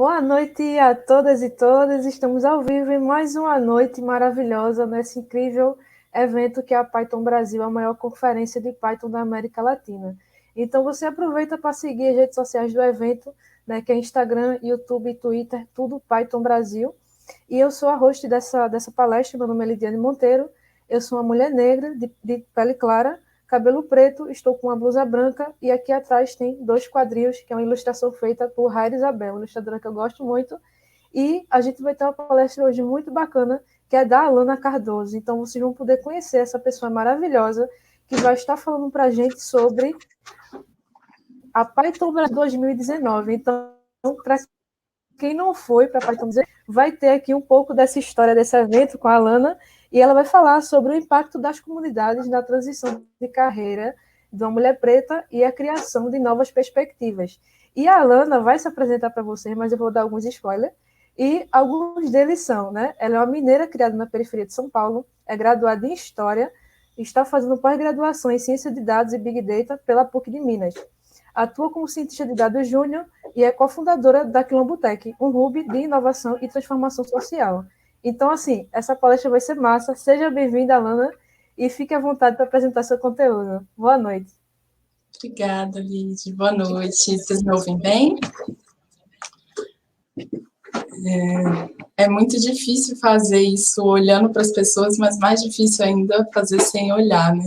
Boa noite a todas e todas. Estamos ao vivo em mais uma noite maravilhosa nesse incrível evento que é a Python Brasil, a maior conferência de Python da América Latina. Então você aproveita para seguir as redes sociais do evento, né, que é Instagram, YouTube, Twitter, tudo Python Brasil. E eu sou a host dessa palestra, meu nome é Lidiane Monteiro, eu sou uma mulher negra, de pele clara, cabelo preto, estou com uma blusa branca e aqui atrás tem 2 quadrinhos, que é uma ilustração feita por Raira Isabel, uma ilustradora que eu gosto muito. E a gente vai ter uma palestra hoje muito bacana, que é da Alana Cardoso. Então vocês vão poder conhecer essa pessoa maravilhosa que vai estar falando para a gente sobre a Python 2019. Então, para quem não foi para a Python 2019, vai ter aqui um pouco dessa história desse evento com a Alana, e ela vai falar sobre o impacto das comunidades na transição de carreira de uma mulher preta e a criação de novas perspectivas. E a Alana vai se apresentar para vocês, mas eu vou dar alguns spoilers, e alguns deles são, né? Ela é uma mineira criada na periferia de São Paulo, é graduada em História, está fazendo pós-graduação em Ciência de Dados e Big Data pela PUC de Minas. Atua como cientista de dados júnior e é cofundadora da Quilombo Tech, um hub de inovação e transformação social. Então, assim, essa palestra vai ser massa. Seja bem-vinda, Alana, e fique à vontade para apresentar seu conteúdo. Boa noite. Obrigada, Lidy. Boa noite. Vocês me ouvem bem? É muito difícil fazer isso olhando para as pessoas, mas mais difícil ainda fazer sem olhar, né?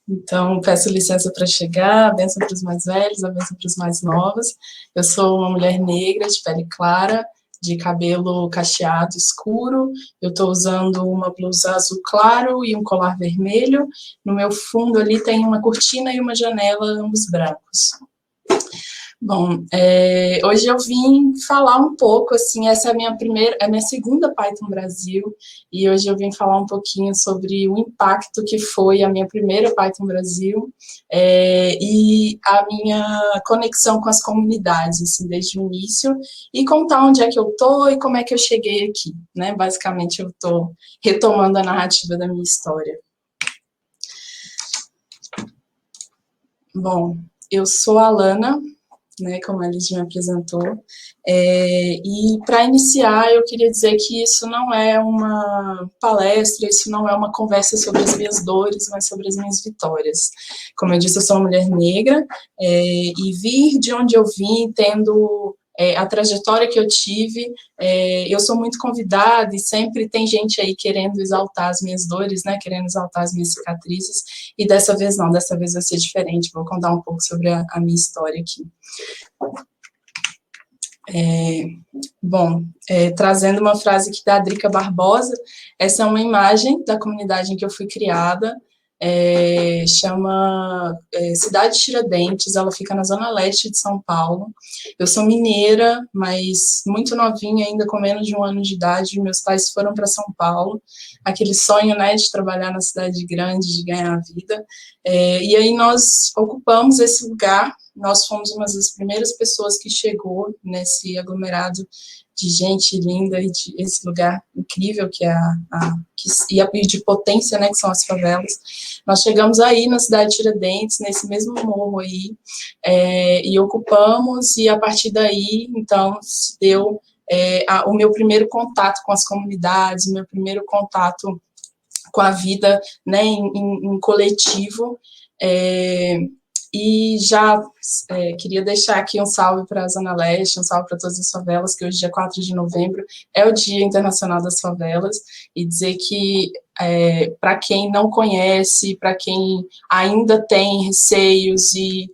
Então, peço licença para chegar, a bênção para os mais velhos, a bênção para os mais novos. Eu sou uma mulher negra, de pele clara, de cabelo cacheado escuro. Eu estou usando uma blusa azul claro e um colar vermelho. No meu fundo ali tem uma cortina e uma janela, ambos brancos. Bom, hoje eu vim falar um pouco, assim, essa é a minha segunda Python Brasil, e hoje eu vim falar um pouquinho sobre o impacto que foi a minha primeira Python Brasil, e a minha conexão com as comunidades, assim, desde o início, e contar onde é que eu tô e como é que eu cheguei aqui, né? Basicamente, eu tô retomando a narrativa da minha história. Bom, eu sou a Alana, né, como a Lidy me apresentou, e para iniciar eu queria dizer que isso não é uma palestra, isso não é uma conversa sobre as minhas dores, mas sobre as minhas vitórias. Como eu disse, eu sou uma mulher negra, e vir de onde eu vim, tendo a trajetória que eu tive, eu sou muito convidada e sempre tem gente aí querendo exaltar as minhas dores, né, querendo exaltar as minhas cicatrizes, e dessa vez não, dessa vez vai ser diferente, vou contar um pouco sobre a minha história aqui. Trazendo uma frase aqui da Drica Barbosa, essa é uma imagem da comunidade em que eu fui criada, chama Cidade Tiradentes, ela fica na zona leste de São Paulo. Eu sou mineira, mas muito novinha, ainda com menos de 1 ano de idade, meus pais foram para São Paulo, aquele sonho, né, de trabalhar na cidade grande, de ganhar a vida, e aí nós ocupamos esse lugar. Nós fomos uma das primeiras pessoas que chegou nesse aglomerado de gente linda e de esse lugar incrível que é e de potência, né, que são as favelas. Nós chegamos aí na cidade de Tiradentes, nesse mesmo morro aí, e ocupamos, e a partir daí, então, se deu o meu primeiro contato com as comunidades, o meu primeiro contato com a vida, né, em coletivo, e já queria deixar aqui um salve para a Zona Leste, um salve para todas as favelas, que hoje, dia 4 de novembro, é o Dia Internacional das Favelas, e dizer que, para quem não conhece, para quem ainda tem receios e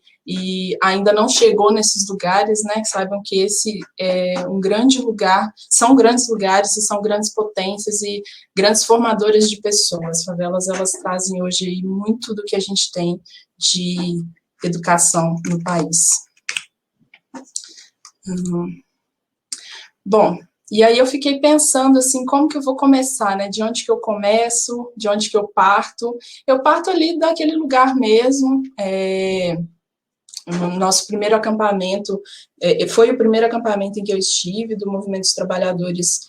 ainda não chegou nesses lugares, né, que saibam que esse é um grande lugar, são grandes lugares e são grandes potências e grandes formadoras de pessoas. As favelas, elas trazem hoje aí muito do que a gente tem de educação no país. Bom, e aí eu fiquei pensando, assim, como que eu vou começar, né? De onde que eu começo, de onde que eu parto. Eu parto ali daquele lugar mesmo, o nosso primeiro acampamento, foi o primeiro acampamento em que eu estive, do Movimento dos Trabalhadores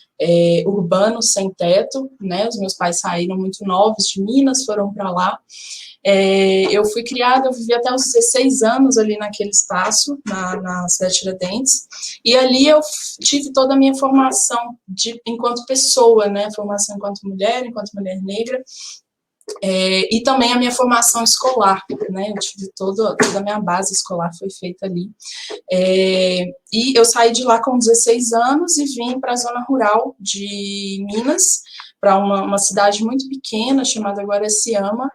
urbano, sem teto, né? Os meus pais saíram muito novos de Minas, foram para lá. Eu fui criada, eu vivi até os 16 anos ali naquele espaço, na cidade de Tiradentes, e ali eu tive toda a minha formação enquanto pessoa, né? Formação enquanto mulher negra, e também a minha formação escolar, né? Eu tive toda a minha base escolar foi feita ali. E eu saí de lá com 16 anos e vim para a zona rural de Minas, para uma cidade muito pequena chamada Guaraciama,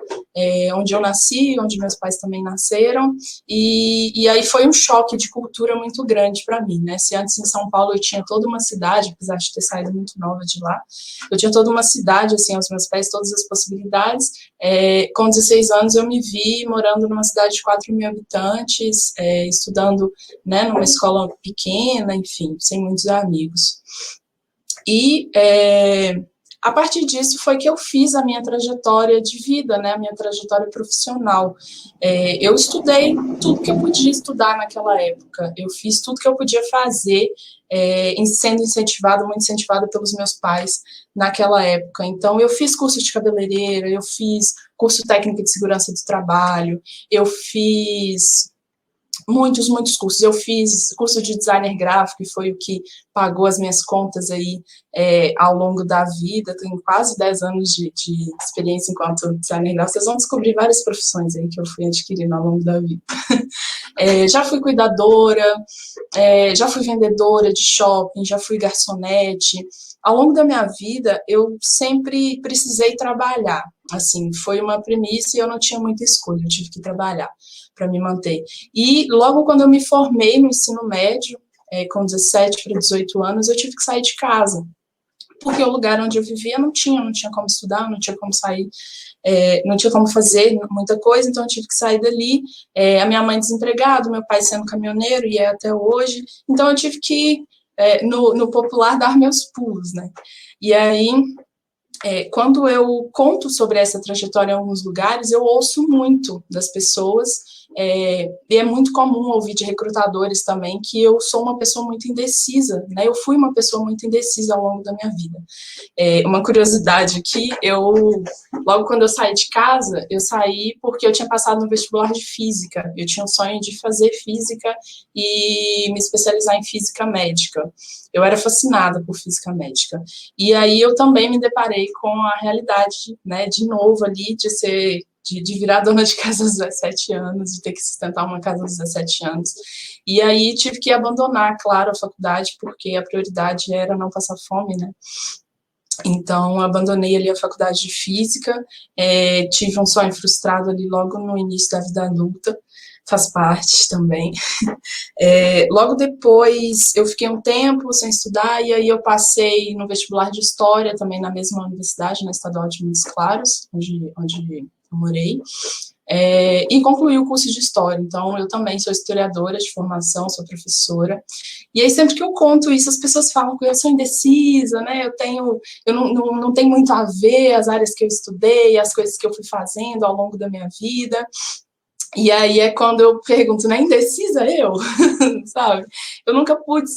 onde eu nasci, onde meus pais também nasceram, e aí foi um choque de cultura muito grande para mim, né? Se antes em São Paulo eu tinha toda uma cidade, apesar de ter saído muito nova de lá, eu tinha toda uma cidade, assim, aos meus pés, todas as possibilidades. Com 16 anos eu me vi morando numa cidade de 4.000 habitantes, estudando, né, numa escola pequena, enfim, sem muitos amigos. E a partir disso foi que eu fiz a minha trajetória de vida, né, a minha trajetória profissional. Eu estudei tudo que eu podia estudar naquela época, eu fiz tudo que eu podia fazer, sendo muito incentivada pelos meus pais naquela época. Então, eu fiz curso de cabeleireira, eu fiz curso técnico de segurança do trabalho, eu fiz muitos cursos. Eu fiz curso de designer gráfico e foi o que pagou as minhas contas aí ao longo da vida. Tenho quase 10 anos de experiência enquanto designer gráfico. Vocês vão descobrir várias profissões aí que eu fui adquirindo ao longo da vida. Já fui cuidadora, já fui vendedora de shopping, já fui garçonete. Ao longo da minha vida, eu sempre precisei trabalhar. Assim, foi uma premissa e eu não tinha muita escolha, eu tive que trabalhar para me manter. E logo quando eu me formei no ensino médio, com 17 para 18 anos, eu tive que sair de casa, porque o lugar onde eu vivia não tinha como estudar, não tinha como sair, não tinha como fazer muita coisa, então eu tive que sair dali. A minha mãe desempregada, meu pai sendo caminhoneiro, e até hoje, então eu tive que, no popular, dar meus pulos, né? E aí, quando eu conto sobre essa trajetória em alguns lugares, eu ouço muito das pessoas, e é muito comum ouvir de recrutadores também que eu sou uma pessoa muito indecisa, né? Eu fui uma pessoa muito indecisa ao longo da minha vida. Uma curiosidade aqui, logo quando eu saí de casa, eu saí porque eu tinha passado no vestibular de física, eu tinha um sonho de fazer física e me especializar em física médica. Eu era fascinada por física médica. E aí eu também me deparei com a realidade, né, de novo ali, de virar dona de casa aos 17 anos, de ter que sustentar uma casa aos 17 anos. E aí tive que abandonar, claro, a faculdade, porque a prioridade era não passar fome, né? Então, abandonei ali a faculdade de física, tive um sonho frustrado ali logo no início da vida adulta, faz parte também. Logo depois, eu fiquei um tempo sem estudar, e aí eu passei no vestibular de História, também na mesma universidade, na Estadual de Montes Claros, onde eu morei, e concluí o curso de História. Então, eu também sou historiadora de formação, sou professora, e aí sempre que eu conto isso, as pessoas falam que eu sou indecisa, né, eu não tenho muito a ver as áreas que eu estudei, as coisas que eu fui fazendo ao longo da minha vida. E aí é quando eu pergunto, né, indecisa eu, sabe? Eu nunca pude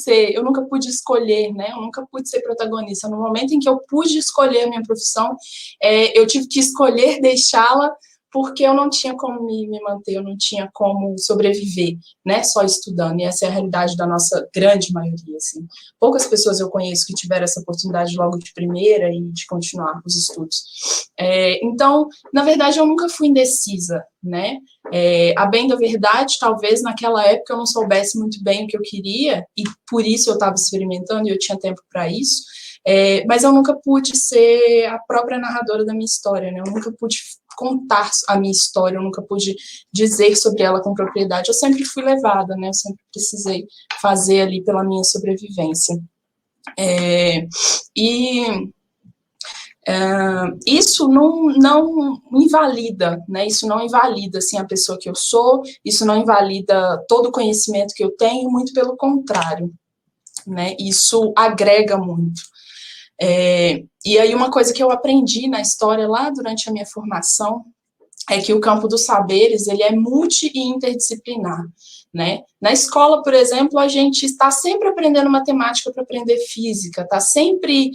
escolher, né? Eu nunca pude ser protagonista. No momento em que eu pude escolher a minha profissão, eu tive que escolher deixá-la porque eu não tinha como me manter, eu não tinha como sobreviver, né, só estudando, e essa é a realidade da nossa grande maioria, assim. Poucas pessoas eu conheço que tiveram essa oportunidade logo de primeira e de continuar os estudos. Então, na verdade, eu nunca fui indecisa, né, a bem da verdade, talvez naquela época eu não soubesse muito bem o que eu queria, e por isso eu estava experimentando e eu tinha tempo para isso, mas eu nunca pude ser a própria narradora da minha história, né? Eu nunca pude contar a minha história, eu nunca pude dizer sobre ela com propriedade, eu sempre fui levada, né? Eu sempre precisei fazer ali pela minha sobrevivência. Isso não invalida, né? Isso não invalida assim, a pessoa que eu sou, isso não invalida todo o conhecimento que eu tenho, muito pelo contrário, né? Isso agrega muito. E aí uma coisa que eu aprendi na história lá durante a minha formação é que o campo dos saberes, ele é multi e interdisciplinar, né? Na escola, por exemplo, a gente está sempre aprendendo matemática para aprender física, está sempre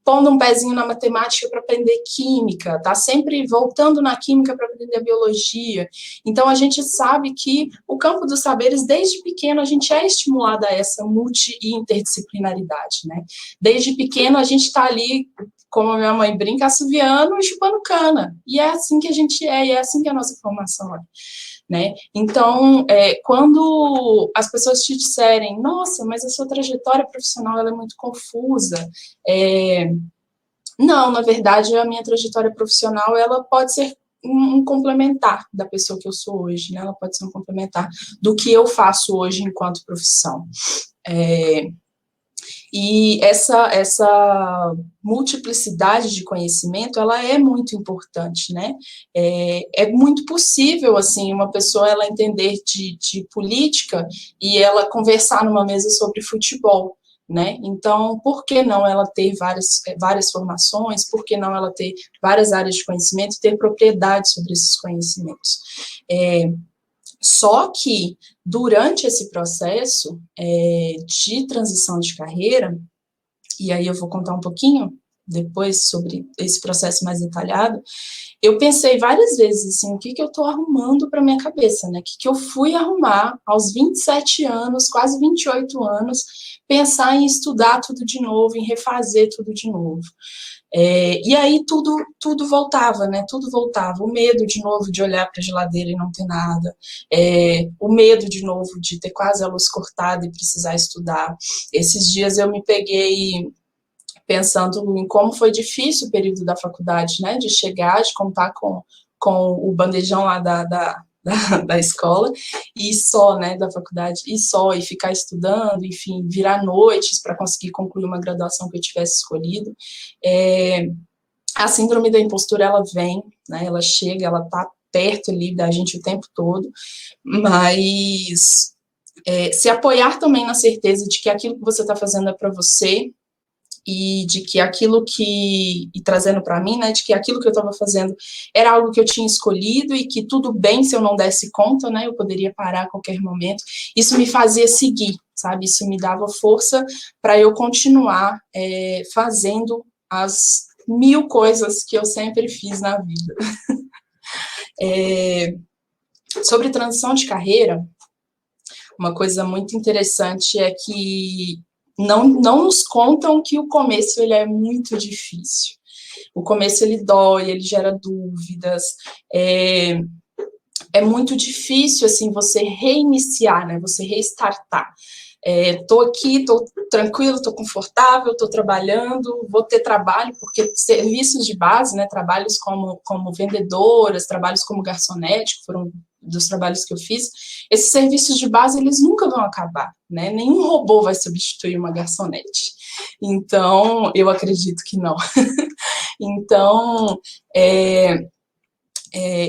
pondo um pezinho na matemática para aprender química, tá sempre voltando na química para aprender biologia. Então, a gente sabe que o campo dos saberes, desde pequeno, a gente é estimulado a essa multi e interdisciplinaridade, né? Desde pequeno, a gente está ali, como a minha mãe brinca, assoviando e chupando cana. E é assim que a gente é, e é assim que é a nossa formação é. Né? Então, quando as pessoas te disserem, nossa, mas a sua trajetória profissional ela é muito confusa, não, na verdade, a minha trajetória profissional ela pode ser um complementar da pessoa que eu sou hoje, né? Ela pode ser um complementar do que eu faço hoje enquanto profissão. E essa multiplicidade de conhecimento, ela é muito importante, né? É muito possível, assim, uma pessoa ela entender de política e ela conversar numa mesa sobre futebol, né? Então, por que não ela ter várias formações? Por que não ela ter várias áreas de conhecimento e ter propriedade sobre esses conhecimentos? Só que, durante esse processo de transição de carreira, e aí eu vou contar um pouquinho depois sobre esse processo mais detalhado, eu pensei várias vezes, assim, o que eu estou arrumando para minha cabeça, né? O que eu fui arrumar aos 27 anos, quase 28 anos, pensar em estudar tudo de novo, em refazer tudo de novo. E aí tudo voltava, né? Tudo voltava. O medo de novo de olhar para a geladeira e não ter nada. O medo de novo de ter quase a luz cortada e precisar estudar. Esses dias eu me peguei pensando em como foi difícil o período da faculdade, né? De chegar, de contar com o bandejão lá da escola, e só, né, da faculdade, e ficar estudando, enfim, virar noites para conseguir concluir uma graduação que eu tivesse escolhido. A síndrome da impostura, ela vem, né, ela chega, ela tá perto ali da gente o tempo todo, mas se apoiar também na certeza de que aquilo que você está fazendo é para você, e de que aquilo e trazendo para mim, né, de que aquilo que eu estava fazendo era algo que eu tinha escolhido e que tudo bem se eu não desse conta, né, eu poderia parar a qualquer momento. Isso me fazia seguir, sabe? Isso me dava força para eu continuar fazendo as 1000 coisas que eu sempre fiz na vida. Sobre transição de carreira, uma coisa muito interessante é que não nos contam que o começo ele é muito difícil. O começo ele dói, ele gera dúvidas, é muito difícil assim você reiniciar, né? Você restartar. Tô aqui, tô tranquilo, tô confortável, tô trabalhando, vou ter trabalho, porque serviços de base, né, trabalhos como vendedoras, trabalhos como garçonete, que foram dos trabalhos que eu fiz, esses serviços de base, eles nunca vão acabar, né? Nenhum robô vai substituir uma garçonete. Então, eu acredito que não. Então,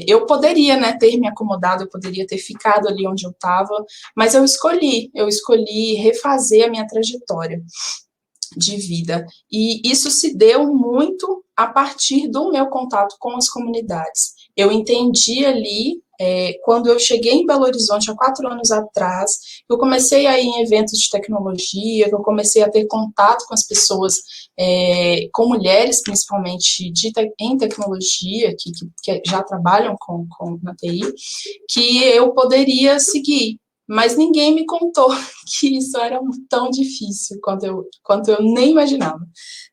eu poderia, né, ter me acomodado, eu poderia ter ficado ali onde eu estava, mas eu escolhi refazer a minha trajetória de vida. E isso se deu muito a partir do meu contato com as comunidades. Eu entendi ali, quando eu cheguei em Belo Horizonte há 4 anos atrás, eu comecei a ir em eventos de tecnologia, eu comecei a ter contato com as pessoas, com mulheres, principalmente em tecnologia, que já trabalham na TI, que eu poderia seguir. Mas ninguém me contou que isso era tão difícil quanto eu nem imaginava,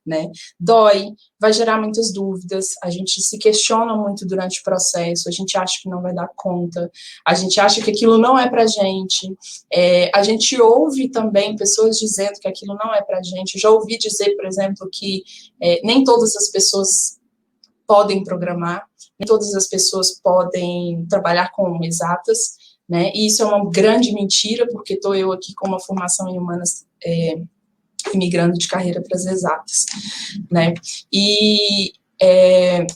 né? Dói, vai gerar muitas dúvidas, a gente se questiona muito durante o processo, a gente acha que não vai dar conta, a gente acha que aquilo não é pra gente, a gente ouve também pessoas dizendo que aquilo não é pra gente. Eu já ouvi dizer, por exemplo, que nem todas as pessoas podem programar, nem todas as pessoas podem trabalhar com exatas, né? E isso é uma grande mentira, porque estou eu aqui com uma formação em humanas, migrando de carreira para as exatas, né? E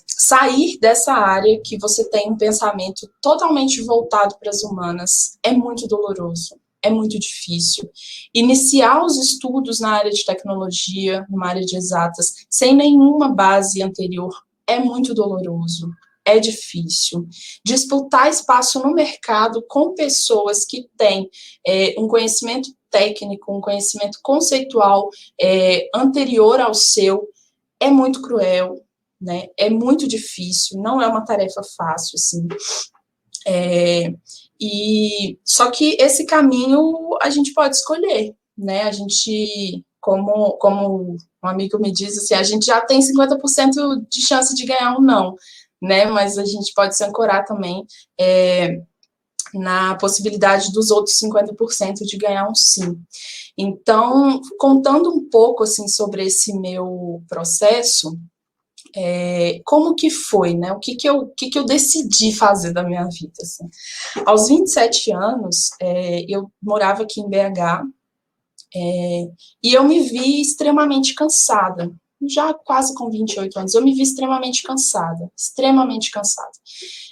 sair dessa área que você tem um pensamento totalmente voltado para as humanas é muito doloroso, é muito difícil. Iniciar os estudos na área de tecnologia, numa área de exatas, sem nenhuma base anterior, é muito doloroso. é difícil. Disputar espaço no mercado com pessoas que têm um conhecimento técnico, um conhecimento conceitual anterior ao seu, é muito cruel, né? É muito difícil, não é uma tarefa fácil, assim. Só que esse caminho a gente pode escolher, né? A gente, como um amigo me diz, assim, a gente já tem 50% de chance de ganhar um não, né? Mas a gente pode se ancorar também na possibilidade dos outros 50% de ganhar um sim. Então, contando um pouco, assim, sobre esse meu processo, como que foi, né? O que eu decidi fazer da minha vida, assim. Aos 27 anos, eu morava aqui em BH, e eu me vi extremamente cansada. Já quase com 28 anos, eu me vi extremamente cansada, extremamente cansada.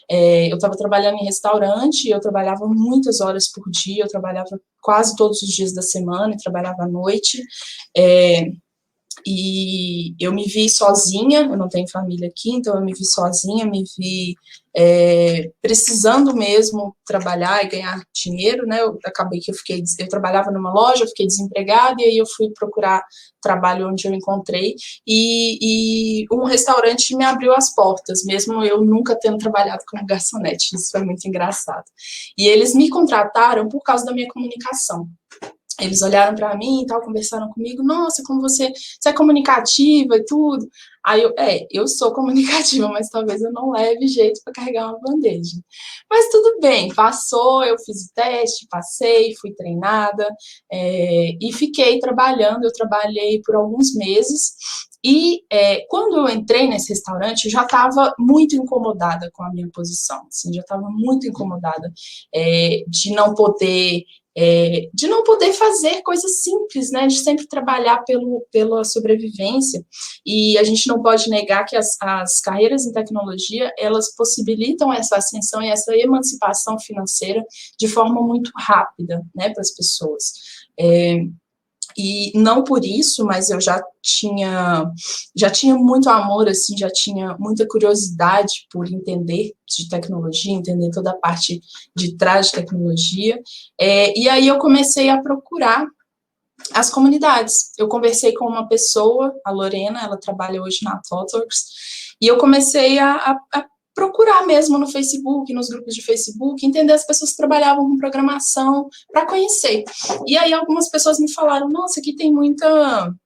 Eu estava trabalhando em restaurante, eu trabalhava muitas horas por dia, eu trabalhava quase todos os dias da semana, e trabalhava à noite, e eu me vi sozinha, eu não tenho família aqui, então eu me vi sozinha, me vi precisando mesmo trabalhar e ganhar dinheiro, né? Eu acabei que eu trabalhava numa loja, eu fiquei desempregada, e aí eu fui procurar trabalho onde eu encontrei, e um restaurante me abriu as portas, mesmo eu nunca tendo trabalhado como garçonete, isso foi muito engraçado. E eles me contrataram por causa da minha comunicação. Eles olharam para mim e tal, conversaram comigo, nossa, como você é comunicativa e tudo. Aí eu sou comunicativa, mas talvez eu não leve jeito para carregar uma bandeja. Mas tudo bem, passou, eu fiz o teste, passei, fui treinada, e fiquei trabalhando, eu trabalhei por alguns meses, e quando eu entrei nesse restaurante, eu já estava muito incomodada com a minha posição, assim, já estava muito incomodada de não poder fazer coisas simples, né, de sempre trabalhar pela sobrevivência, e a gente não pode negar que as carreiras em tecnologia, elas possibilitam essa ascensão e essa emancipação financeira de forma muito rápida, né, para as pessoas. E não por isso, mas eu já tinha muito amor, assim, já tinha muita curiosidade por entender de tecnologia, entender toda a parte de trás de tecnologia, e aí eu comecei a procurar as comunidades. Eu conversei com uma pessoa, a Lorena, ela trabalha hoje na ThoughtWorks, e eu comecei a procurar mesmo no Facebook, nos grupos de Facebook, entender as pessoas que trabalhavam com programação, para conhecer. E aí algumas pessoas me falaram, nossa, aqui tem muita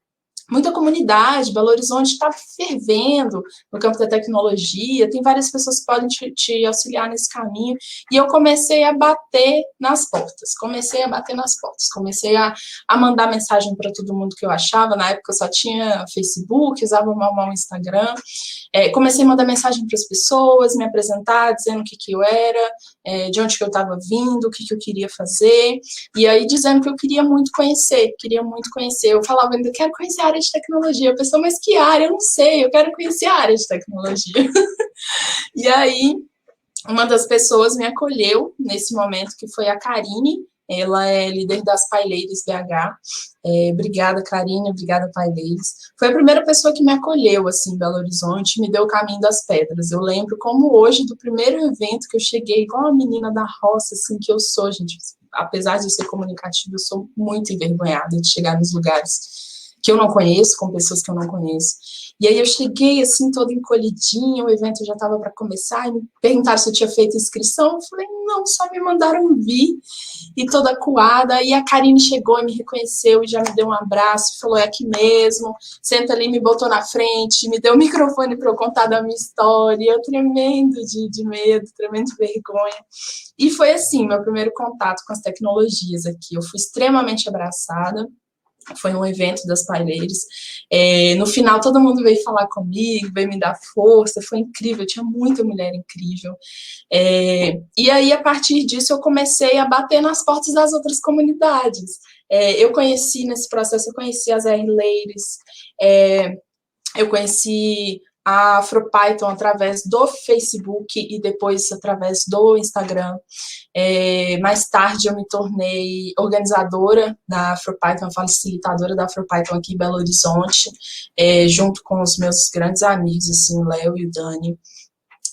comunidade, Belo Horizonte está fervendo no campo da tecnologia, tem várias pessoas que podem te auxiliar nesse caminho, e eu comecei a bater nas portas, comecei a mandar mensagem para todo mundo que eu achava, na época eu só tinha Facebook, usava mal o Instagram, comecei a mandar mensagem para as pessoas, me apresentar, dizendo o que eu era, de onde que eu estava vindo, o que eu queria fazer, e aí dizendo que eu queria muito conhecer, eu falava ainda, quero conhecer a área de tecnologia, a pessoa, mas que área? Eu não sei, eu quero conhecer a área de tecnologia. E aí, uma das pessoas me acolheu nesse momento, que foi a Karine, ela é líder das Paileiros BH. Obrigada, Karine, obrigada, Paileiros. Foi a primeira pessoa que me acolheu, assim, em Belo Horizonte, me deu o caminho das pedras. Eu lembro como hoje, do primeiro evento que eu cheguei, igual a menina da roça, assim, que eu sou, gente. Apesar de ser comunicativa, eu sou muito envergonhada de chegar nos lugares que eu não conheço, com pessoas que eu não conheço. E aí eu cheguei, assim, toda encolhidinha, o evento já estava para começar, e me perguntaram se eu tinha feito inscrição, eu falei, não, só me mandaram vir, e toda acuada, e a Karine chegou e me reconheceu, e já me deu um abraço, falou, é aqui mesmo, senta ali, me botou na frente, me deu o microfone para eu contar da minha história, eu tremendo de medo, tremendo de vergonha, e foi assim, meu primeiro contato com as tecnologias aqui, eu fui extremamente abraçada, foi um evento das Paileiros, no final todo mundo veio falar comigo, veio me dar força, foi incrível, tinha muita mulher incrível, e aí a partir disso eu comecei a bater nas portas das outras comunidades, nesse processo eu conheci as R-Ladies, eu conheci a AfroPython através do Facebook e depois através do Instagram. Mais tarde eu me tornei organizadora da AfroPython, facilitadora da AfroPython aqui em Belo Horizonte, junto com os meus grandes amigos, assim, o Léo e o Dani.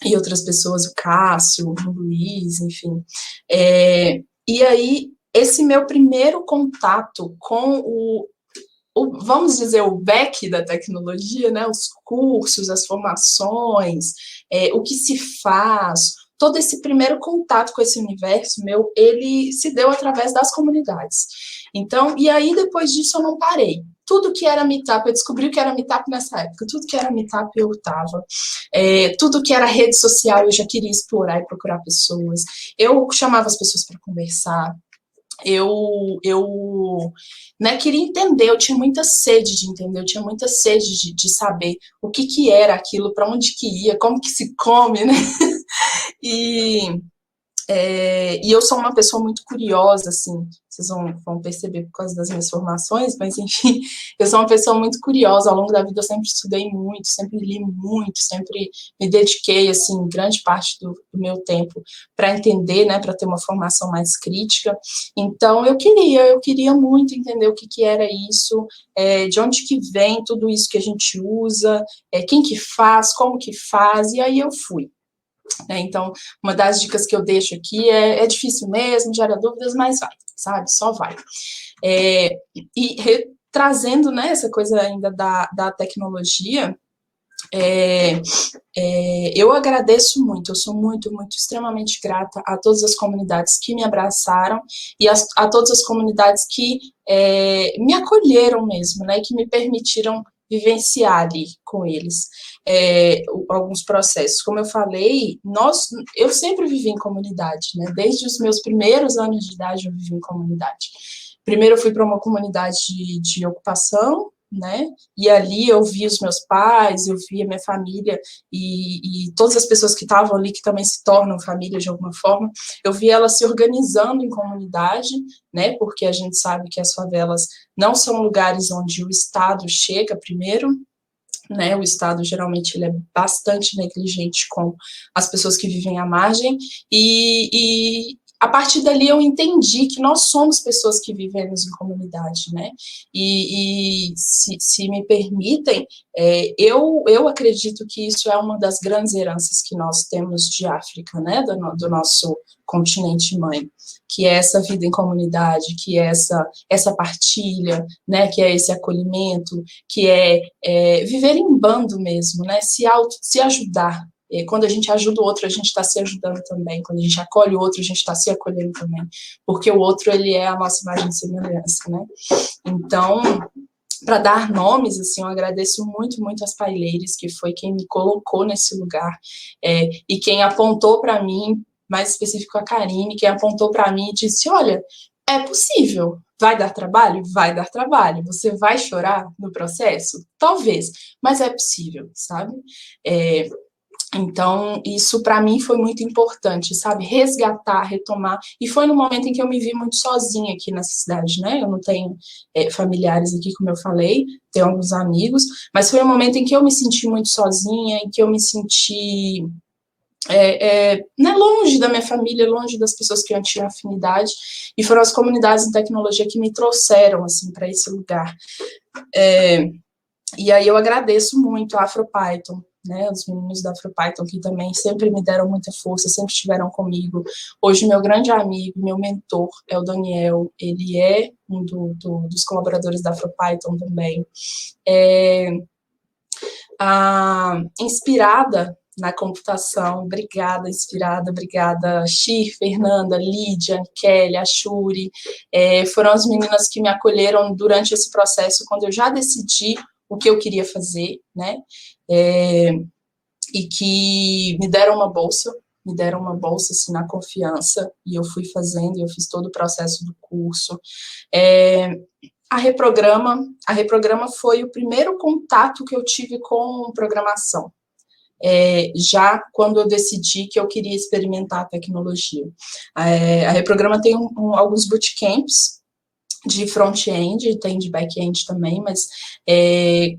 e outras pessoas, o Cássio, o Luiz, enfim. E aí, esse meu primeiro contato com vamos dizer, o back da tecnologia, né, os cursos, as formações, o que se faz, todo esse primeiro contato com esse universo meu, ele se deu através das comunidades. Então, e aí depois disso eu não parei. Tudo que era meetup, eu descobri que era meetup nessa época, tudo que era meetup eu estava. Tudo que era rede social eu já queria explorar e procurar pessoas. Eu chamava as pessoas para conversar, eu né, queria entender, eu tinha muita sede de entender, eu tinha muita sede de saber o que era aquilo, para onde que ia, como que se come, né? E, e eu sou uma pessoa muito curiosa, assim, vocês vão perceber por causa das minhas formações, mas enfim, eu sou uma pessoa muito curiosa, ao longo da vida eu sempre estudei muito, sempre li muito, sempre me dediquei, assim, grande parte do meu tempo para entender, né, para ter uma formação mais crítica. Então eu queria muito entender o que era isso, de onde que vem tudo isso que a gente usa, quem que faz, como que faz, e aí eu fui. Então, uma das dicas que eu deixo aqui é difícil mesmo, gera dúvidas, mas vai, sabe? Só vai. Trazendo, né, essa coisa ainda da tecnologia, eu agradeço muito, eu sou muito, muito, extremamente grata a todas as comunidades que me abraçaram e a todas as comunidades que me acolheram mesmo, né, que me permitiram vivenciar ali com eles alguns processos. Como eu falei, eu sempre vivi em comunidade, né? Desde os meus primeiros anos de idade eu vivi em comunidade. Primeiro eu fui para uma comunidade de ocupação, né? E ali eu vi os meus pais, eu vi a minha família e todas as pessoas que estavam ali, que também se tornam família de alguma forma, eu vi elas se organizando em comunidade, né? Porque a gente sabe que as favelas não são lugares onde o Estado chega primeiro, né? O Estado geralmente ele é bastante negligente com as pessoas que vivem à margem e a partir dali eu entendi que nós somos pessoas que vivemos em comunidade, né? E se me permitem, eu acredito que isso é uma das grandes heranças que nós temos de África, né? Do nosso continente mãe, que é essa vida em comunidade, que é essa partilha, né? Que é esse acolhimento, que é viver em bando mesmo, né? Se ajudar. Quando a gente ajuda o outro, a gente está se ajudando também. Quando a gente acolhe o outro, a gente está se acolhendo também. Porque o outro, ele é a nossa imagem de semelhança, né? Então, para dar nomes, assim, eu agradeço muito, muito as Paileiras, que foi quem me colocou nesse lugar. E quem apontou para mim, mais específico a Karine, quem apontou para mim e disse, olha, é possível. Vai dar trabalho? Vai dar trabalho. Você vai chorar no processo? Talvez, mas é possível, sabe? Então, isso para mim foi muito importante, sabe? Resgatar, retomar. E foi no momento em que eu me vi muito sozinha aqui nessa cidade, né? Eu não tenho familiares aqui, como eu falei, tenho alguns amigos, mas foi um momento em que eu me senti muito sozinha, em que eu me senti né, longe da minha família, longe das pessoas que eu tinha afinidade, e foram as comunidades em tecnologia que me trouxeram, assim, para esse lugar. E aí eu agradeço muito a AfroPython, né, os meninos da AfroPython, que também sempre me deram muita força, sempre estiveram comigo. Hoje, meu grande amigo, meu mentor é o Daniel, ele é um dos colaboradores da AfroPython também. Inspirada na computação, obrigada, Xir, Fernanda, Lídia, Kelly, a Shuri, foram as meninas que me acolheram durante esse processo, quando eu já decidi o que eu queria fazer, né, e que me deram uma bolsa, assim, na confiança, e eu fui fazendo, eu fiz todo o processo do curso. A Reprograma foi o primeiro contato que eu tive com programação, já quando eu decidi que eu queria experimentar a tecnologia. A Reprograma tem alguns bootcamps de front-end, tem de back-end também, mas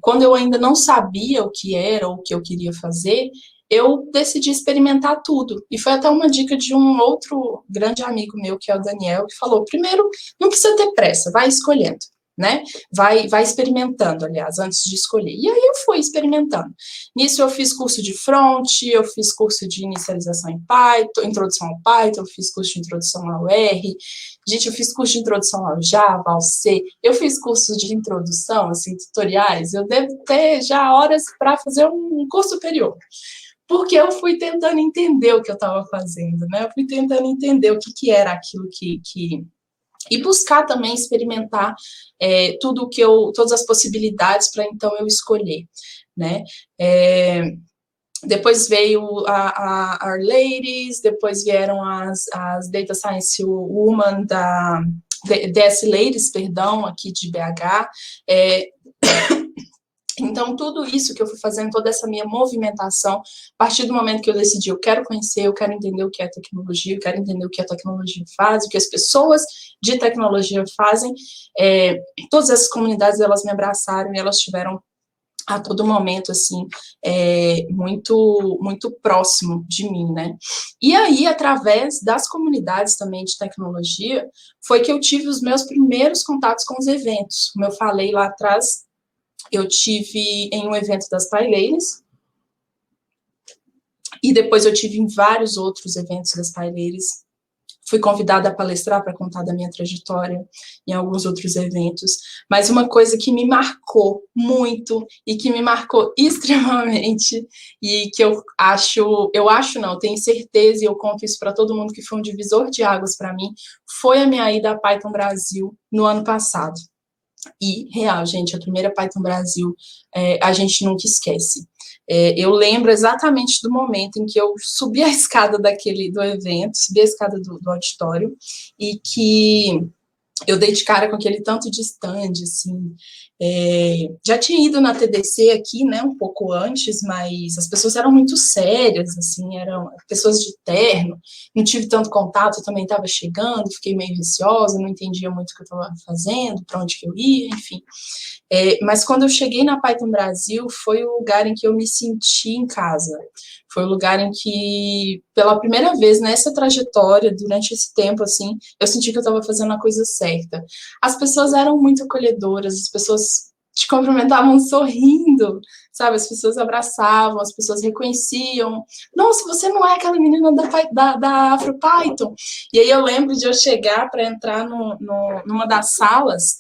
quando eu ainda não sabia o que era ou o que eu queria fazer, eu decidi experimentar tudo. E foi até uma dica de um outro grande amigo meu, que é o Daniel, que falou, primeiro, não precisa ter pressa, vai escolhendo, né? Vai experimentando, aliás, antes de escolher. E aí eu fui experimentando. Nisso eu fiz curso de front, eu fiz curso de inicialização em Python, introdução ao Python, eu fiz curso de introdução ao R. Gente, eu fiz curso de introdução ao Java, ao C. Eu fiz curso de introdução, assim, tutoriais. Eu devo ter já horas para fazer um curso superior. Porque eu fui tentando entender o que eu estava fazendo, né? Eu fui tentando entender o que era aquilo que e buscar também experimentar todas as possibilidades para então eu escolher, né? Depois veio a Our Ladies, depois vieram as Data Science Woman da DS Ladies, perdão, aqui de BH. Então, tudo isso que eu fui fazendo, toda essa minha movimentação, a partir do momento que eu decidi, eu quero conhecer, eu quero entender o que é tecnologia, eu quero entender o que a tecnologia faz, o que as pessoas de tecnologia fazem, todas essas comunidades, elas me abraçaram e elas tiveram a todo momento, assim, muito, muito próximo de mim, né? E aí, através das comunidades também de tecnologia, foi que eu tive os meus primeiros contatos com os eventos. Como eu falei lá atrás, eu tive em um evento das PyLadies, e depois eu tive em vários outros eventos das PyLadies. Fui convidada a palestrar para contar da minha trajetória em alguns outros eventos. Mas uma coisa que me marcou muito e que me marcou extremamente e que eu acho não, tenho certeza e eu conto isso para todo mundo que foi um divisor de águas para mim, foi a minha ida à Python Brasil no ano passado. E, real, gente, a primeira Python Brasil, a gente nunca esquece. Eu lembro exatamente do momento em que eu subi a escada do evento, subi a escada do auditório, e que eu dei de cara com aquele tanto de stand, assim. Já tinha ido na TDC aqui, né, um pouco antes, mas as pessoas eram muito sérias, assim, eram pessoas de terno, não tive tanto contato, eu também estava chegando, fiquei meio receosa, não entendia muito o que eu estava fazendo, para onde que eu ia, enfim. Mas quando eu cheguei na Python Brasil, foi o lugar em que eu me senti em casa. Foi o lugar em que, pela primeira vez nessa trajetória, durante esse tempo, assim, eu senti que eu estava fazendo a coisa certa. As pessoas eram muito acolhedoras, as pessoas te cumprimentavam sorrindo, sabe? As pessoas abraçavam, as pessoas reconheciam. Nossa, você não é aquela menina da AfroPython? E aí eu lembro de eu chegar para entrar numa das salas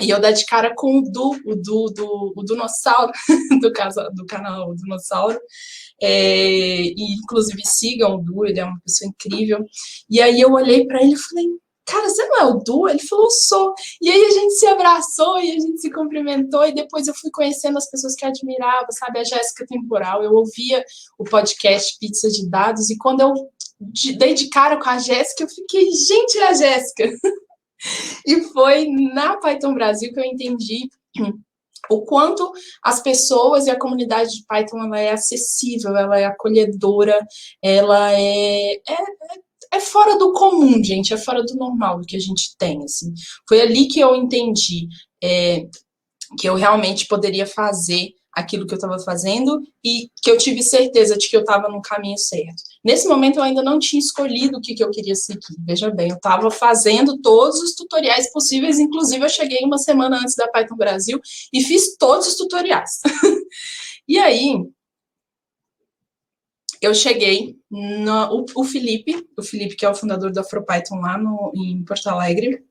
e eu dar de cara com o Dinossauro, do canal Dinossauro. E inclusive sigam o Du, ele é uma pessoa incrível. E aí eu olhei para ele e falei, cara, você não é o Du? Ele falou, sou. E aí a gente se abraçou e a gente se cumprimentou, e depois eu fui conhecendo as pessoas que eu admirava, sabe? A Jéssica Temporal, eu ouvia o podcast Pizza de Dados, e quando eu dei de cara com a Jéssica, eu fiquei, gente, é a Jéssica. E foi na Python Brasil que eu entendi o quanto as pessoas e a comunidade de Python ela é acessível, ela é acolhedora, ela é fora do comum, gente, é fora do normal do que a gente tem, assim. Foi ali que eu entendi que eu realmente poderia fazer aquilo que eu estava fazendo e que eu tive certeza de que eu estava no caminho certo. Nesse momento, eu ainda não tinha escolhido o que eu queria seguir. Veja bem, eu estava fazendo todos os tutoriais possíveis, inclusive eu cheguei uma semana antes da Python Brasil e fiz todos os tutoriais. E aí, eu cheguei, o Felipe, que é o fundador da AfroPython lá em Porto Alegre,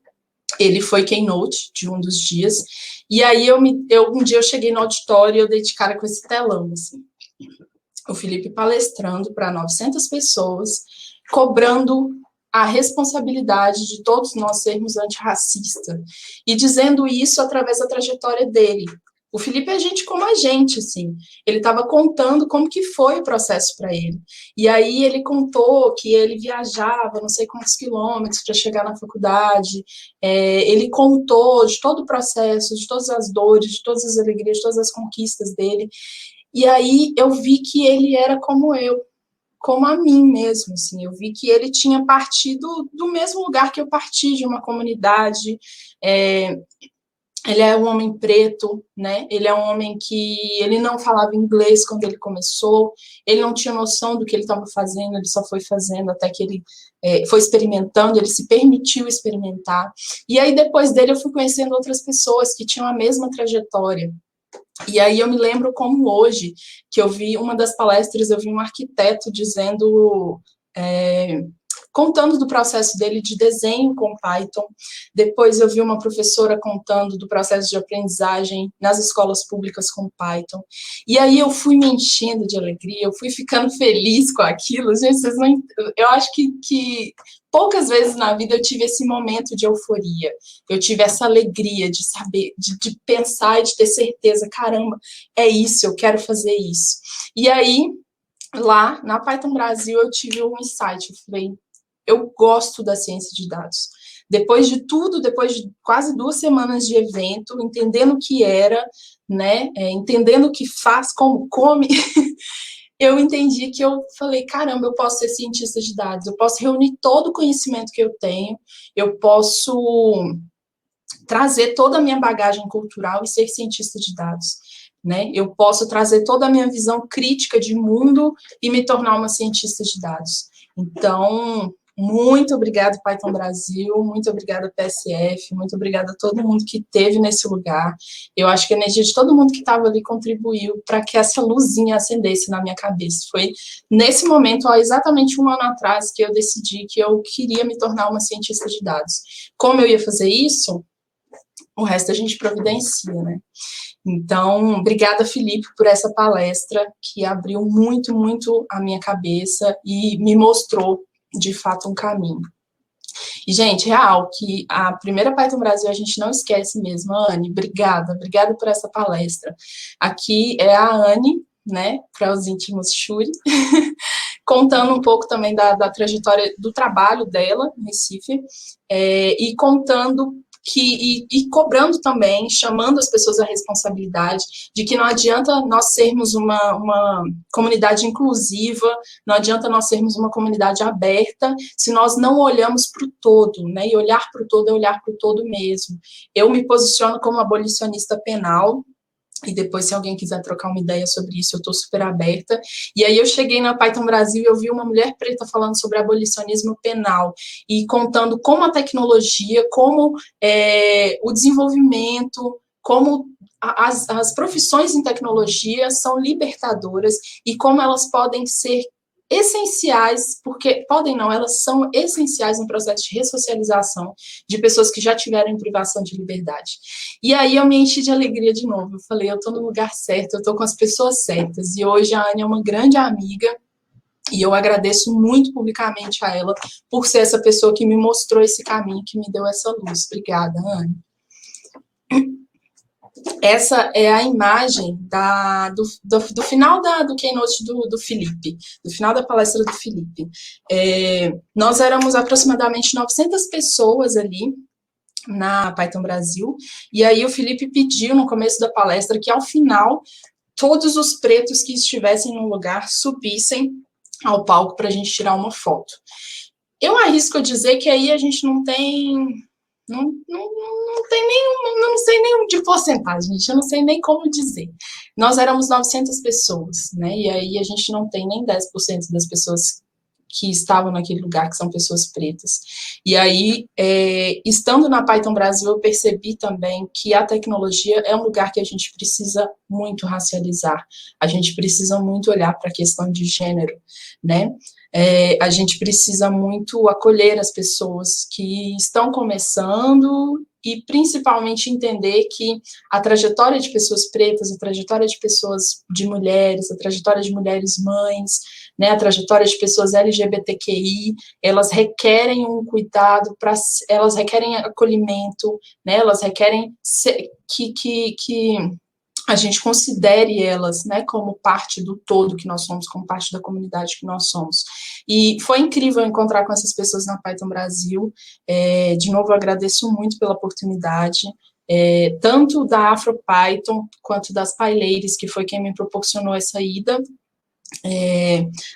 ele foi keynote de um dos dias, e aí um dia eu cheguei no auditório e eu dei de cara com esse telão, assim. O Felipe palestrando para 900 pessoas, cobrando a responsabilidade de todos nós sermos antirracistas, e dizendo isso através da trajetória dele. O Felipe é gente como a gente, assim. Ele estava contando como que foi o processo para ele. E aí ele contou que ele viajava não sei quantos quilômetros para chegar na faculdade. Ele contou de todo o processo, de todas as dores, de todas as alegrias, de todas as conquistas dele. E aí eu vi que ele era como eu, como a mim mesmo, assim. Eu vi que ele tinha partido do mesmo lugar que eu parti, de uma comunidade Ele é um homem preto, né? Ele é um homem que ele não falava inglês quando ele começou, ele não tinha noção do que ele estava fazendo, ele só foi fazendo até que ele foi experimentando, ele se permitiu experimentar. E aí, depois dele, eu fui conhecendo outras pessoas que tinham a mesma trajetória. E aí eu me lembro como hoje, que eu vi uma das palestras, eu vi um arquiteto dizendo... contando do processo dele de desenho com Python. Depois eu vi uma professora contando do processo de aprendizagem nas escolas públicas com Python. E aí eu fui me enchendo de alegria, eu fui ficando feliz com aquilo. Gente, vocês não, eu acho que poucas vezes na vida eu tive esse momento de euforia. Eu tive essa alegria de saber, de pensar e de ter certeza, caramba, é isso, eu quero fazer isso. E aí, lá na Python Brasil, eu tive um insight, eu falei, eu gosto da ciência de dados. Depois de tudo, depois de quase 2 semanas de evento, entendendo o que era, né, entendendo o que faz, como come, eu entendi que eu falei, caramba, eu posso ser cientista de dados, eu posso reunir todo o conhecimento que eu tenho, eu posso trazer toda a minha bagagem cultural e ser cientista de dados. Né? Eu posso trazer toda a minha visão crítica de mundo e me tornar uma cientista de dados. Então, muito obrigada, Python Brasil, muito obrigada, PSF, muito obrigada a todo mundo que esteve nesse lugar. Eu acho que a energia de todo mundo que estava ali contribuiu para que essa luzinha acendesse na minha cabeça. Foi nesse momento, há exatamente 1 ano atrás, que eu decidi que eu queria me tornar uma cientista de dados. Como eu ia fazer isso? O resto a gente providencia, né? Então, obrigada, Felipe, por essa palestra que abriu muito, muito a minha cabeça e me mostrou, de fato, um caminho. E, gente, real, que a primeira Python Brasil a gente não esquece mesmo. Anne, obrigada por essa palestra. Aqui é a Anne, né, para os íntimos Shuri, contando um pouco também da trajetória do trabalho dela em Recife, e contando e cobrando também, chamando as pessoas à responsabilidade de que não adianta nós sermos uma comunidade inclusiva, não adianta nós sermos uma comunidade aberta se nós não olhamos para o todo, né? E olhar para o todo é olhar para o todo mesmo. Eu me posiciono como abolicionista penal, e depois, se alguém quiser trocar uma ideia sobre isso, eu estou super aberta. E aí eu cheguei na Python Brasil e eu vi uma mulher preta falando sobre abolicionismo penal e contando como a tecnologia, como o desenvolvimento, como as profissões em tecnologia são libertadoras e como elas podem ser essenciais, porque podem não, elas são essenciais no processo de ressocialização de pessoas que já tiveram privação de liberdade. E aí eu me enchi de alegria de novo, eu falei, eu estou no lugar certo, eu estou com as pessoas certas, e hoje a Anne é uma grande amiga, e eu agradeço muito publicamente a ela por ser essa pessoa que me mostrou esse caminho, que me deu essa luz. Obrigada, Anne. Essa é a imagem do final do keynote do Felipe, do final da palestra do Felipe. Nós éramos aproximadamente 900 pessoas ali na Python Brasil, e aí o Felipe pediu no começo da palestra que ao final todos os pretos que estivessem no lugar subissem ao palco para a gente tirar uma foto. Eu arrisco a dizer que aí a gente não tem... Não tem nenhum, não sei nem de porcentagem, gente, eu não sei nem como dizer. Nós éramos 900 pessoas, né, e aí a gente não tem nem 10% das pessoas que estavam naquele lugar, que são pessoas pretas. E aí, estando na Python Brasil, eu percebi também que a tecnologia é um lugar que a gente precisa muito racializar, a gente precisa muito olhar para a questão de gênero, né, a gente precisa muito acolher as pessoas que estão começando e principalmente entender que a trajetória de pessoas pretas, a trajetória de pessoas de mulheres, a trajetória de mulheres mães, né, a trajetória de pessoas LGBTQI, elas requerem um cuidado, elas requerem acolhimento, né, elas requerem que a gente considere elas, né, como parte do todo que nós somos, como parte da comunidade que nós somos. E foi incrível encontrar com essas pessoas na Python Brasil. De novo, eu agradeço muito pela oportunidade, tanto da AfroPython quanto das PyLadies, que foi quem me proporcionou essa ida.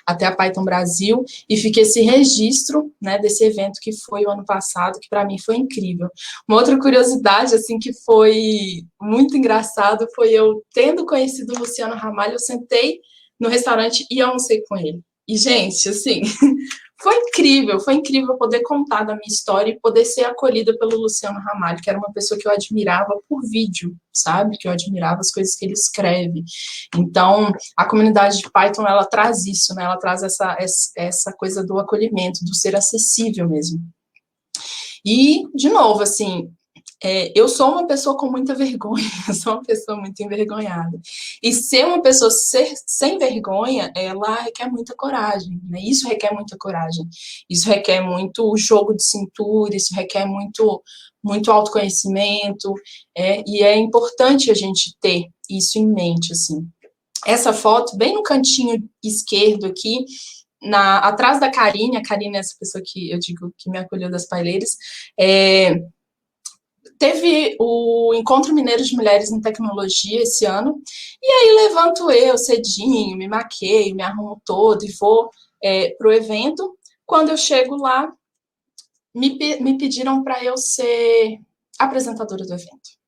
até a Python Brasil, e fica esse registro, né, desse evento que foi o ano passado, que para mim foi incrível. Uma outra curiosidade, assim, que foi muito engraçado, foi eu, tendo conhecido o Luciano Ramalho, eu sentei no restaurante e almocei com ele. E, gente, assim, foi incrível poder contar da minha história e poder ser acolhida pelo Luciano Ramalho, que era uma pessoa que eu admirava por vídeo, sabe? Que eu admirava as coisas que ele escreve. Então, a comunidade de Python, ela traz isso, né? Ela traz essa coisa do acolhimento, do ser acessível mesmo. E, de novo, assim, eu sou uma pessoa com muita vergonha, eu sou uma pessoa muito envergonhada. E ser uma pessoa sem vergonha, ela requer muita coragem, né? Isso requer muita coragem. Isso requer muito jogo de cintura, isso requer muito autoconhecimento, e é importante a gente ter isso em mente, assim. Essa foto, bem no cantinho esquerdo aqui, atrás da Karine, a Karine é essa pessoa que eu digo que me acolheu das Paileiras, teve o Encontro Mineiro de Mulheres em Tecnologia esse ano, e aí levanto eu cedinho, me maqueio, me arrumo todo e vou para o evento. Quando eu chego lá, me pediram para eu ser apresentadora do evento.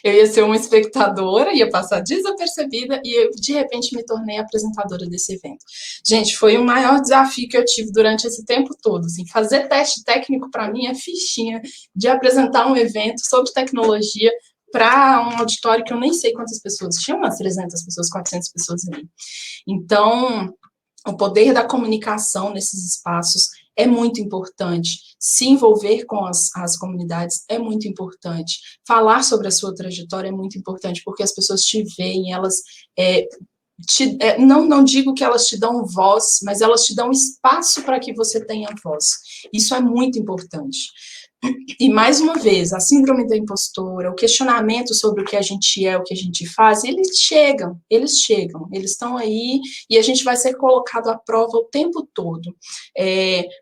Eu ia ser uma espectadora, ia passar desapercebida e eu, de repente, me tornei apresentadora desse evento. Gente, foi o maior desafio que eu tive durante esse tempo todo. Assim, fazer teste técnico, para mim, é fichinha de apresentar um evento sobre tecnologia para um auditório que eu nem sei quantas pessoas. Tinha umas 300 pessoas, 400 pessoas ali. Então, o poder da comunicação nesses espaços é muito importante. Se envolver com as comunidades é muito importante. Falar sobre a sua trajetória é muito importante, porque as pessoas te veem, elas não digo que elas te dão voz, mas elas te dão espaço para que você tenha voz. Isso é muito importante. E, mais uma vez, a síndrome da impostora, o questionamento sobre o que a gente é, o que a gente faz, eles chegam, eles estão aí e a gente vai ser colocado à prova o tempo todo.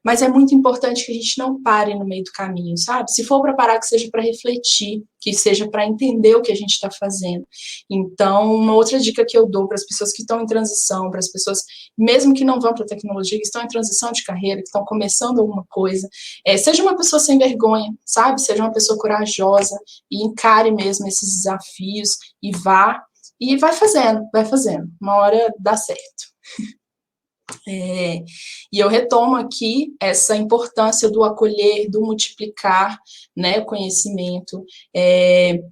Mas é muito importante que a gente não pare no meio do caminho, sabe? Se for para parar, que seja para refletir, que seja para entender o que a gente está fazendo. Então, uma outra dica que eu dou para as pessoas que estão em transição, para as pessoas, mesmo que não vão para a tecnologia, que estão em transição de carreira, que estão começando alguma coisa, seja uma pessoa sem vergonha, sabe? Seja uma pessoa corajosa e encare mesmo esses desafios e vai fazendo. Uma hora dá certo. E eu retomo aqui essa importância do acolher, do multiplicar, né, o conhecimento.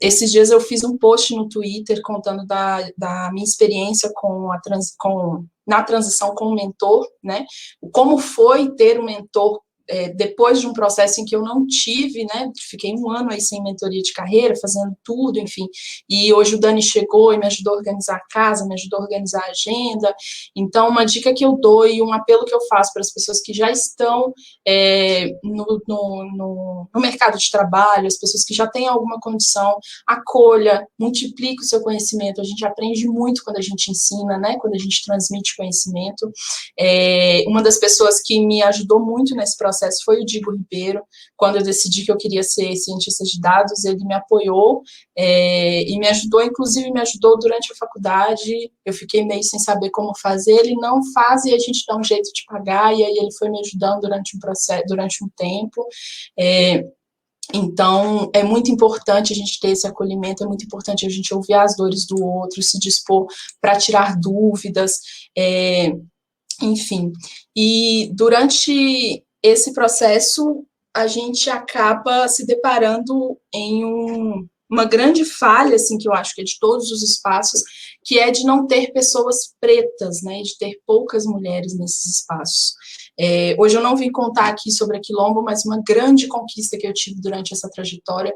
Esses dias eu fiz um post no Twitter contando da minha experiência na transição com o mentor, né, como foi ter um mentor depois de um processo em que eu não tive, né, fiquei um ano aí sem mentoria de carreira, fazendo tudo, enfim, e hoje o Dani chegou e me ajudou a organizar a casa, me ajudou a organizar a agenda. Então, uma dica que eu dou e um apelo que eu faço para as pessoas que já estão no mercado de trabalho, as pessoas que já têm alguma condição, acolha, multiplique o seu conhecimento. A gente aprende muito quando a gente ensina, né, quando a gente transmite conhecimento. Uma das pessoas que me ajudou muito nesse processo foi o Diego Ribeiro. Quando eu decidi que eu queria ser cientista de dados, ele me apoiou e me ajudou, inclusive me ajudou durante a faculdade. Eu fiquei meio sem saber como fazer, ele não faz e a gente dá um jeito de pagar, e aí ele foi me ajudando durante um tempo. Então, é muito importante a gente ter esse acolhimento, é muito importante a gente ouvir as dores do outro, se dispor para tirar dúvidas, enfim. E durante esse processo, a gente acaba se deparando em uma grande falha, assim, que eu acho que é de todos os espaços, que é de não ter pessoas pretas, né, de ter poucas mulheres nesses espaços. Hoje eu não vim contar aqui sobre a Quilombo, mas uma grande conquista que eu tive durante essa trajetória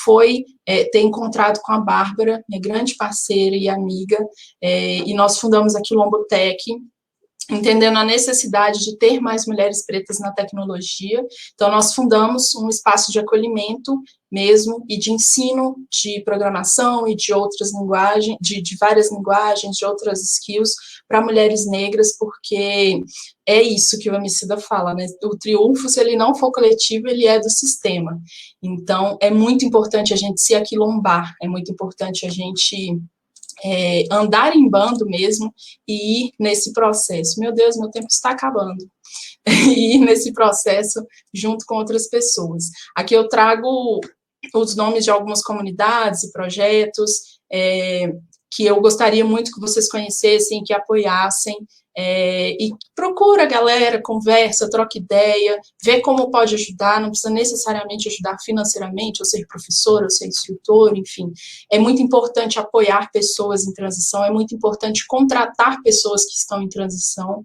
foi ter encontrado com a Bárbara, minha grande parceira e amiga, e nós fundamos a Quilombo Tech, entendendo a necessidade de ter mais mulheres pretas na tecnologia. Então, nós fundamos um espaço de acolhimento mesmo, e de ensino de programação e de outras linguagens, de várias linguagens, de outras skills, para mulheres negras, porque é isso que o Emicida fala, né? O triunfo, se ele não for coletivo, ele é do sistema. Então, é muito importante a gente se aquilombar, é muito importante a gente andar em bando mesmo e ir nesse processo. Meu Deus, meu tempo está acabando. E ir nesse processo junto com outras pessoas. Aqui eu trago os nomes de algumas comunidades e projetos que eu gostaria muito que vocês conhecessem, que apoiassem, e procura a galera, conversa, troca ideia, vê como pode ajudar, não precisa necessariamente ajudar financeiramente, ou ser professor, ou ser instrutor, enfim. É muito importante apoiar pessoas em transição, é muito importante contratar pessoas que estão em transição,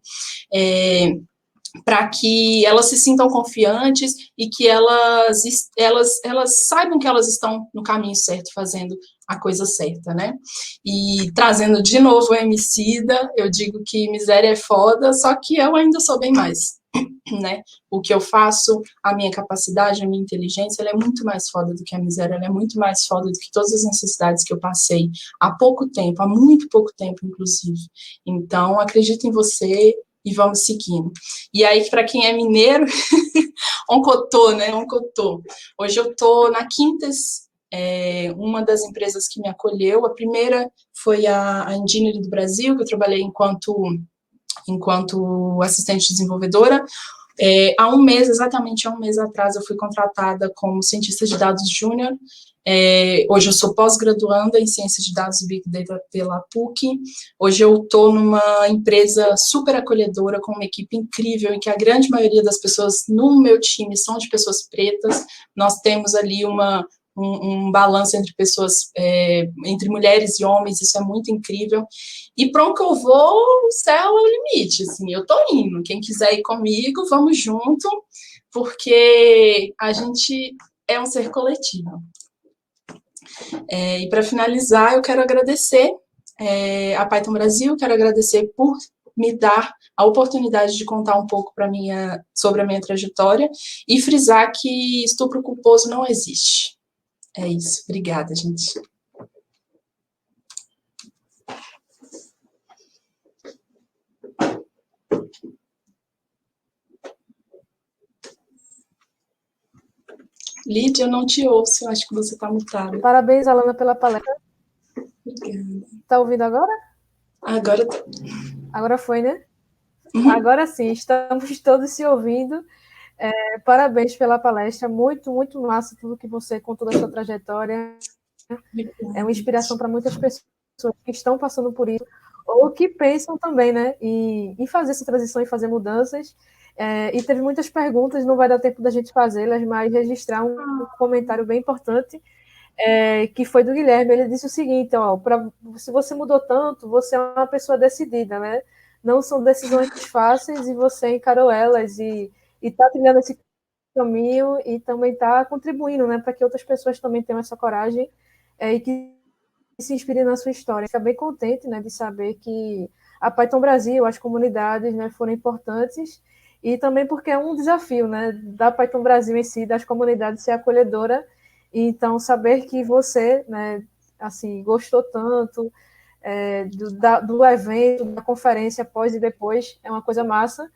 para que elas se sintam confiantes e que elas saibam que elas estão no caminho certo, fazendo a coisa certa, né? E trazendo de novo o Emicida, eu digo que miséria é foda, só que eu ainda sou bem mais, né? O que eu faço, a minha capacidade, a minha inteligência, ela é muito mais foda do que a miséria, ela é muito mais foda do que todas as necessidades que eu passei há pouco tempo, há muito pouco tempo, inclusive. Então, acredito em você e vamos seguindo. E aí, para quem é mineiro, Oncotô, né? Oncotô. Hoje eu estou na Quintas, uma das empresas que me acolheu. A primeira foi a Engineering do Brasil, que eu trabalhei enquanto assistente desenvolvedora. Há um mês, exatamente há um mês atrás, eu fui contratada como cientista de dados júnior. Hoje eu sou pós-graduanda em ciência de dados e Big Data pela PUC. Hoje eu estou numa empresa super acolhedora, com uma equipe incrível, em que a grande maioria das pessoas no meu time são de pessoas pretas. Nós temos ali um balanço entre pessoas, entre mulheres e homens, isso é muito incrível. E para onde eu vou, o céu é o limite, assim, eu tô indo. Quem quiser ir comigo, vamos junto, porque a gente é um ser coletivo. E para finalizar, eu quero agradecer a Python Brasil, quero agradecer por me dar a oportunidade de contar um pouco sobre a minha trajetória e frisar que estupro culposo não existe. É isso. Obrigada, gente. Lídia, eu não te ouço, eu acho que você está mutada. Parabéns, Alana, pela palestra. Obrigada. Está ouvindo agora? Agora tá. Agora foi, né? Uhum. Agora sim, estamos todos se ouvindo. Parabéns pela palestra, muito, muito massa tudo que você contou da sua trajetória. É uma inspiração para muitas pessoas que estão passando por isso, ou que pensam também, né, em fazer essa transição e fazer mudanças. E teve muitas perguntas, não vai dar tempo da gente fazê-las, mas registrar um comentário bem importante, que foi do Guilherme. Ele disse o seguinte, ó, se você mudou tanto, você é uma pessoa decidida, né? Não são decisões fáceis e você encarou elas e está trilhando esse caminho e também está contribuindo, né, para que outras pessoas também tenham essa coragem e que se inspirem na sua história. Fico bem contente, né, de saber que a Python Brasil, as comunidades, né, foram importantes e também porque é um desafio, né, da Python Brasil em si, das comunidades ser acolhedora. Então, saber que você, né, assim, gostou tanto do evento, da conferência pós e depois, é uma coisa massa.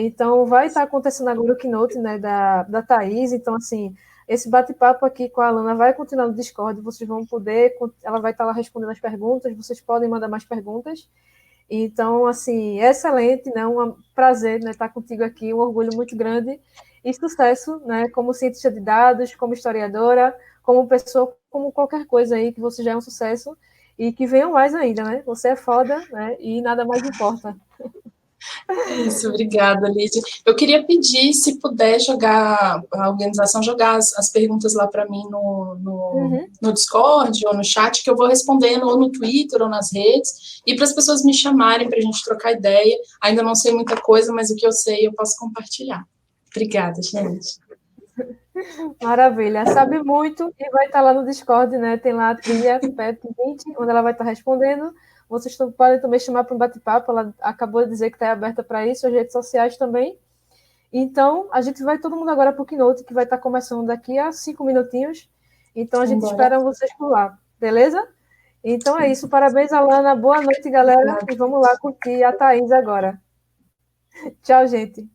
Então, vai estar acontecendo agora o keynote, né, da Thaís. Então, assim, esse bate-papo aqui com a Alana vai continuar no Discord, vocês vão poder, ela vai estar lá respondendo as perguntas, vocês podem mandar mais perguntas. Então, assim, é excelente, né, um prazer, né, estar contigo aqui, um orgulho muito grande e sucesso, né, como cientista de dados, como historiadora, como pessoa, como qualquer coisa aí, que você já é um sucesso e que venham mais ainda, né? Você é foda, né, e nada mais importa. Isso, obrigada, Lídia. Eu queria pedir, se puder, a organização jogar as perguntas lá para mim no Discord ou no chat, que eu vou respondendo ou no Twitter ou nas redes, e para as pessoas me chamarem para a gente trocar ideia. Ainda não sei muita coisa, mas o que eu sei eu posso compartilhar. Obrigada, gente. Maravilha, sabe muito e vai estar lá no Discord, né? Tem lá a trilha PET20, onde ela vai estar respondendo. Vocês podem também chamar para um bate-papo, ela acabou de dizer que está aberta para isso, as redes sociais também. Então, a gente vai todo mundo agora para o Keynote, que vai estar começando daqui a 5 minutinhos. Então, a gente espera vocês por lá, beleza? Então é isso, parabéns, Alana, boa noite, galera, e vamos lá curtir a Thaís agora. Tchau, gente.